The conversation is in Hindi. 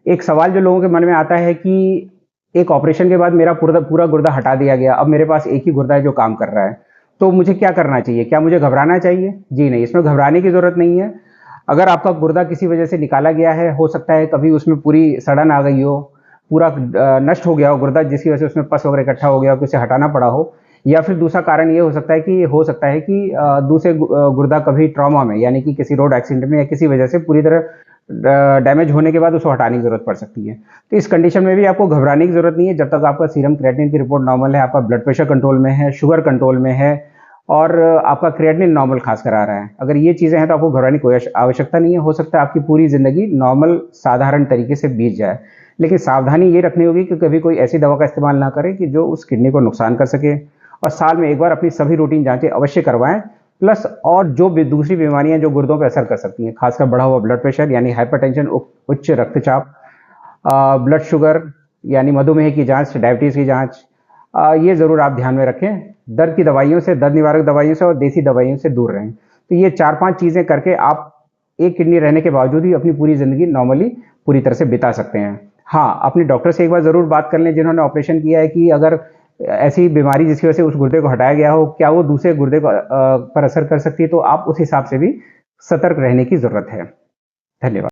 एक सवाल जो लोगों के मन में आता है कि एक ऑपरेशन के बाद मेरा पूरा पूरा गुर्दा हटा दिया गया, अब मेरे पास एक ही गुर्दा है जो काम कर रहा है, तो मुझे क्या करना चाहिए? क्या मुझे घबराना चाहिए? जी नहीं, इसमें घबराने की ज़रूरत नहीं है। अगर आपका गुर्दा किसी वजह से निकाला गया है, हो सकता है कभी उसमें पूरी सड़न आ गई हो, पूरा नष्ट हो गया हो गुर्दा, जिसकी वजह से उसमें पस वगैरह इकट्ठा हो गया हो, उसे हटाना पड़ा हो, या फिर दूसरा कारण ये हो सकता है कि दूसरे गुर्दा कभी ट्रॉमा में, यानी कि किसी रोड एक्सीडेंट में या किसी वजह से पूरी तरह डैमेज होने के बाद उसको हटाने की ज़रूरत पड़ सकती है। तो इस कंडीशन में भी आपको घबराने की ज़रूरत नहीं है, जब तक आपका सीरम क्रिएटिनिन की रिपोर्ट नॉर्मल है, आपका ब्लड प्रेशर कंट्रोल में है, शुगर कंट्रोल में है और आपका क्रिएटिनिन नॉर्मल खासकर आ रहा है। अगर ये चीज़ें हैं तो आपको घबराने की कोई आवश्यकता नहीं है। हो सकता है आपकी पूरी ज़िंदगी नॉर्मल साधारण तरीके से बीत जाए, लेकिन सावधानी ये रखनी होगी कि कभी कोई ऐसी दवा का इस्तेमाल ना करें कि जो उस किडनी को नुकसान कर सके, और साल में एक बार अपनी सभी रूटीन जांचें अवश्य करवाएं। प्लस और जो भी दूसरी बीमारियां जो गुर्दों पर असर कर सकती हैं, खासकर बढ़ा हुआ ब्लड प्रेशर यानी हाइपरटेंशन, उच्च रक्तचाप, ब्लड शुगर यानी मधुमेह की जांच, डायबिटीज़ की जांच, ये ज़रूर आप ध्यान में रखें। दर्द की दवाइयों से, दर्द निवारक दवाइयों से और देसी दवाइयों से दूर रहें। तो ये 4-5 चीज़ें करके आप एक किडनी रहने के बावजूद ही अपनी पूरी ज़िंदगी नॉर्मली पूरी तरह से बिता सकते हैं। हाँ, अपने डॉक्टर से एक बार ज़रूर बात कर लें जिन्होंने ऑपरेशन किया है, कि अगर ऐसी बीमारी जिसकी वजह से उस गुर्दे को हटाया गया हो, क्या वो दूसरे गुर्दे को पर असर कर सकती है, तो आप उस हिसाब से भी सतर्क रहने की ज़रूरत है। धन्यवाद।